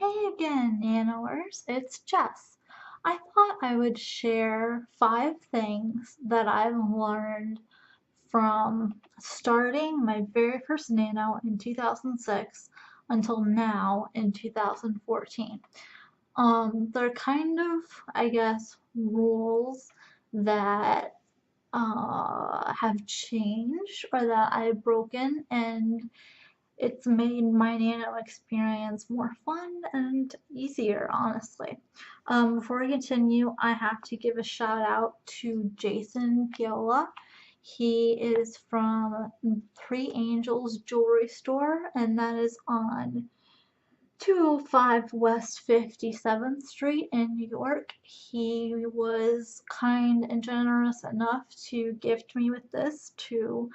Hey again, Nanowers, it's Jess. I thought I would share 5 things that I've learned from starting my very first Nano in 2006 until now in 2014. They're kind of, I guess, rules that have changed or that I've broken, and it's made my Nano experience more fun and easier, honestly. Before we continue, I have to give a shout out to Jason Piola. He is from Three Angels Jewelry Store, and that is on 205 West 57th Street in New York. He was kind and generous enough to gift me with this to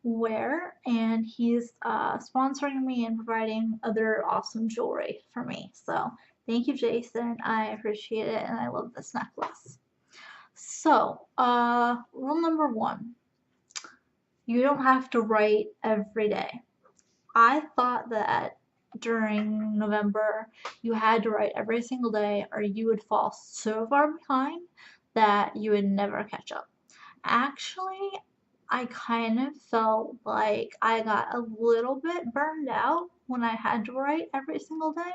wear, and he's sponsoring me and providing other awesome jewelry for me. So thank you, Jason. I appreciate it, and I love this necklace. So, rule number 1, you don't have to write every day. I thought that during November you had to write every single day or you would fall so far behind that you would never catch up. Actually, I kind of felt like I got a little bit burned out when I had to write every single day.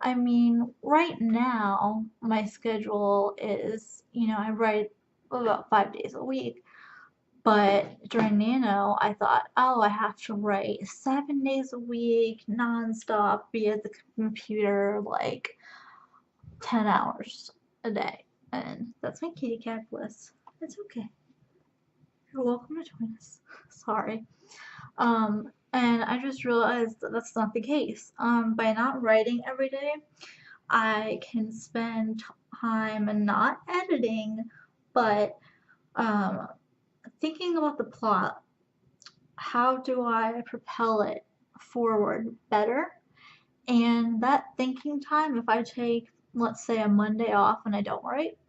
I mean, right now, my schedule is, I write about 5 days a week. But during Nano, I thought, oh, I have to write 7 days a week, nonstop, be at the computer like 10 hours a day. And that's my kitty cat bliss. It's okay. You're welcome to join us. Sorry. And I just realized that that's not the case. By not writing every day, I can spend time not editing, but um, thinking about the plot. How do I propel it forward better? And that thinking time, if I take, let's say, a Monday off and I don't write,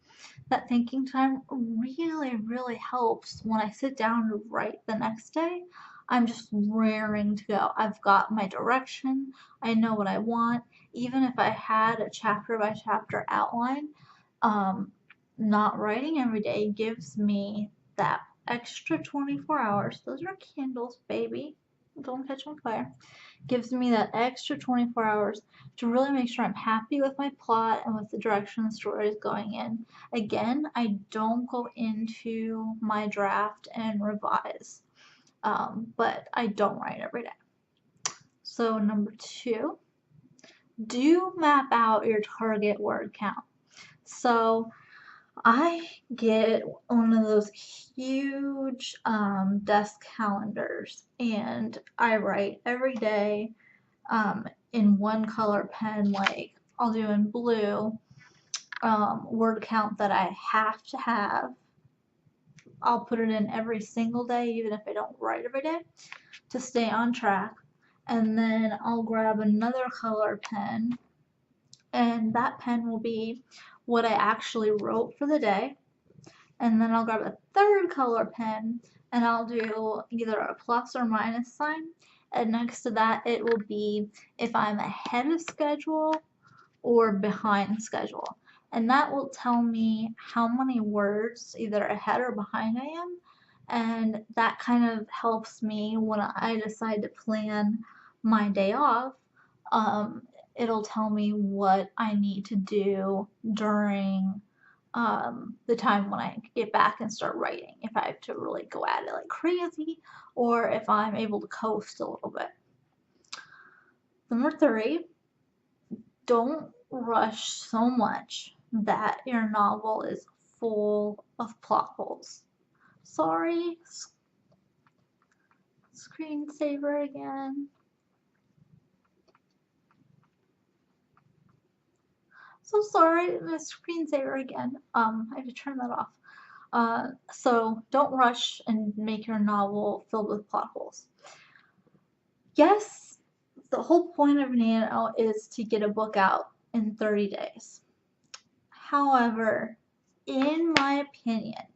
that thinking time really, really helps when I sit down to write the next day. I'm just raring to go. I've got my direction. I know what I want. Even if I had a chapter by chapter outline, um, not writing every day gives me that extra 24 hours. Those are candles, baby. Don't catch on fire. Gives me that extra 24 hours to really make sure I'm happy with my plot and with the direction the story is going in. Again, I don't go into my draft and revise, but I don't write every day. So, number 2, do map out your target word count. So, I get one of those huge desk calendars, and I write every day in one color pen, like I'll do in blue, word count that I have to have. I'll put it in every single day, even if I don't write every day, to stay on track. And then I'll grab another color pen, and that pen will be what I actually wrote for the day. And then I'll grab a third color pen, and I'll do either a plus or minus sign. And next to that, it will be if I'm ahead of schedule or behind schedule. And that will tell me how many words either ahead or behind I am. And that kind of helps me when I decide to plan my day off. It'll tell me what I need to do during the time when I get back and start writing, if I have to really go at it like crazy, or if I'm able to coast a little bit. Number 3, don't rush so much that your novel is full of plot holes. Sorry, screensaver again. So sorry, my screensaver again. I have to turn that off. So don't rush and make your novel filled with plot holes. Yes, the whole point of Nano is to get a book out in 30 days. However, in my opinion,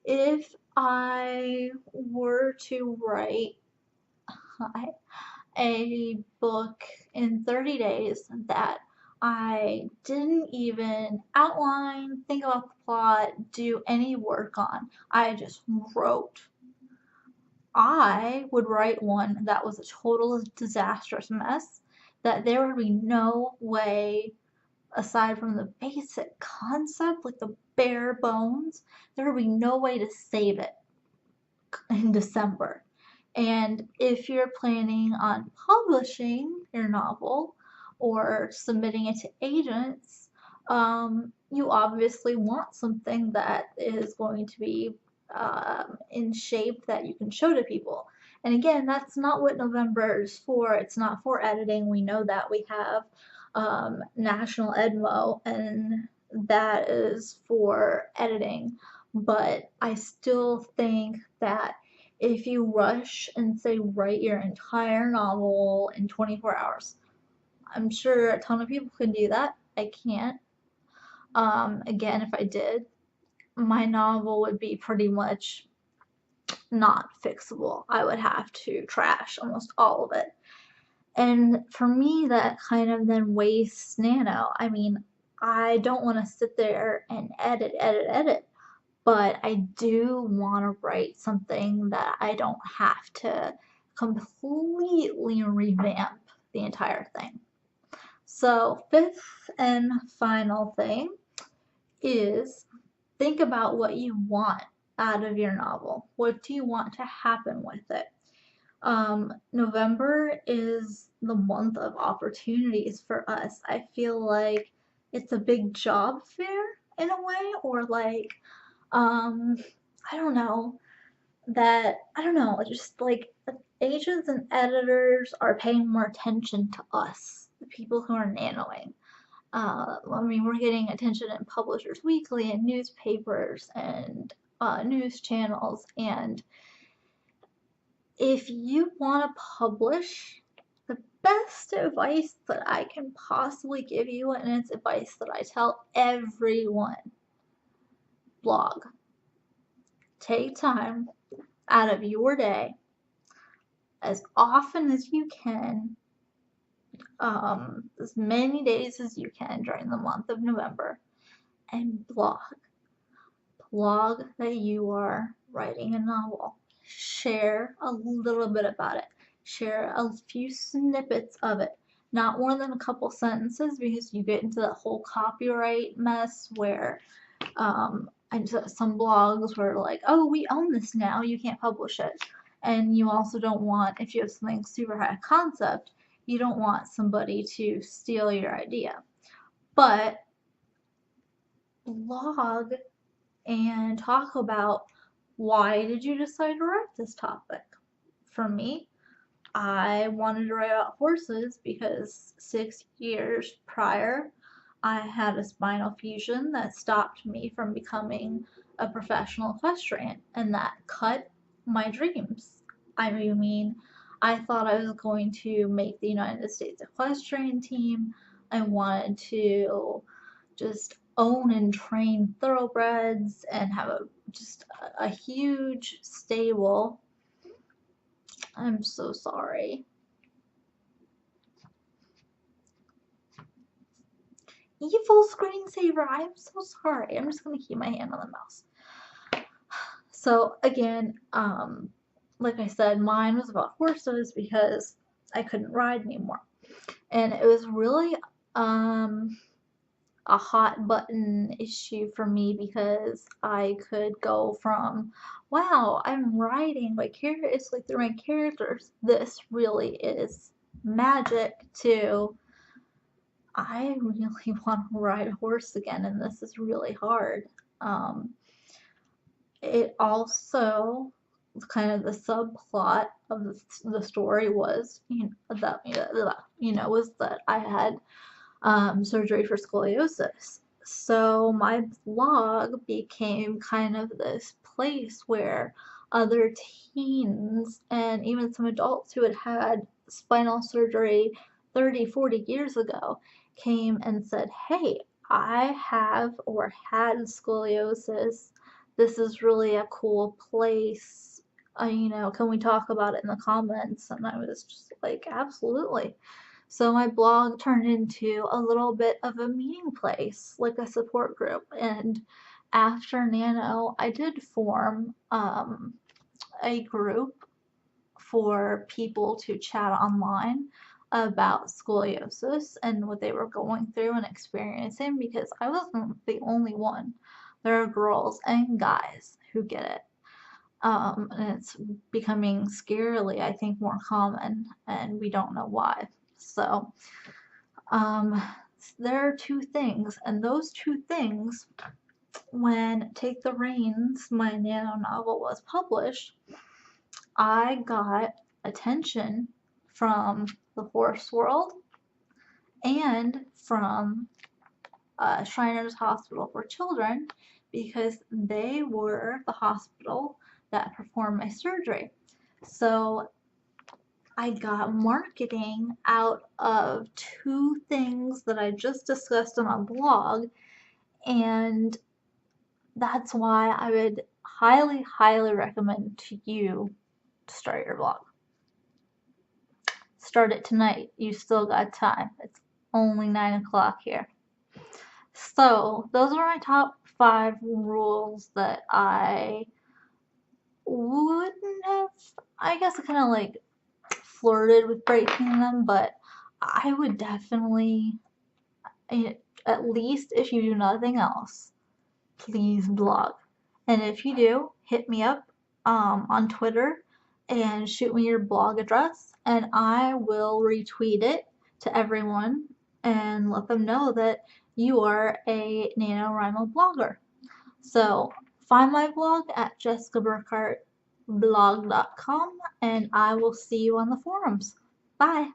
if I were to write, a book in 30 days that I didn't even outline, think about the plot, do any work on. I just wrote. I would write one that was a total disastrous mess, that there would be no way, aside from the basic concept, like the bare bones, there would be no way to save it in December. And if you're planning on publishing your novel or submitting it to agents, you obviously want something that is going to be in shape that you can show to people. And again, that's not what November is for. It's not for editing. We know that we have National Edmo, and that is for editing. But I still think that if you rush and say write your entire novel in 24 hours, I'm sure a ton of people can do that. I can't. Again, if I did, my novel would be pretty much not fixable. I would have to trash almost all of it. And for me, that kind of then wastes Nano. I mean, I don't want to sit there and edit, but I do want to write something that I don't have to completely revamp the entire thing. So, fifth and final thing is think about what you want out of your novel. What do you want to happen with it? November is the month of opportunities for us. I feel like it's a big job fair in a way, or like, um, I don't know, just like agents and editors are paying more attention to us, the people who are nanoing. I mean, we're getting attention in Publishers Weekly and newspapers and news channels. And if you want to publish, the best advice that I can possibly give you, and it's advice that I tell everyone, blog. Take time out of your day as often as you can, as many days as you can during the month of November, and blog. Blog that you are writing a novel. Share a little bit about it. Share a few snippets of it. Not more than a couple sentences, because you get into that whole copyright mess where and some blogs were like, oh, we own this now, you can't publish it. And you also don't want, if you have something super high concept, you don't want somebody to steal your idea. But blog and talk about, why did you decide to write this topic? For me, I wanted to write about horses because 6 years prior, I had a spinal fusion that stopped me from becoming a professional equestrian, and that cut my dreams. I mean, I thought I was going to make the United States equestrian team. I wanted to just own and train thoroughbreds and have just a huge stable. I'm so sorry. Evil screensaver, I'm so sorry. I'm just gonna keep my hand on the mouse. So again, like I said, mine was about horses because I couldn't ride anymore. And it was really a hot button issue for me, because I could go from, wow, I'm writing vicariously through my characters, this really is magic, to I really want to ride a horse again, and this is really hard. It also, kind of the subplot of the story was, was that I had surgery for scoliosis. So my blog became kind of this place where other teens and even some adults who had had spinal surgery 30, 40 years ago came and said, hey, I have or had scoliosis. This is really a cool place. can we talk about it in the comments? And I was just like, absolutely. So my blog turned into a little bit of a meeting place, like a support group. And after Nano, I did form a group for people to chat online about scoliosis and what they were going through and experiencing, because I wasn't the only one. There are girls and guys who get it. And it's becoming scarily, I think, more common, and we don't know why. So, um, there are two things, and those two things, when Take the Reins, my Nano novel, was published, I got attention from the horse world and from Shriners Hospital for Children, because they were the hospital that performed my surgery. So I got marketing out of two things that I just discussed on a blog, and that's why I would highly, highly recommend to you to start your blog. Start it tonight. You still got time. It's only 9 o'clock here. So those are my top 5 rules that I wouldn't have, I guess I kind of like flirted with breaking them, but I would definitely, at least if you do nothing else, please blog. And if you do, hit me up on Twitter and shoot me your blog address, and I will retweet it to everyone and let them know that you are a NaNoWriMo blogger. So find my blog at jessicaburkhartblog.com, and I will see you on the forums. Bye!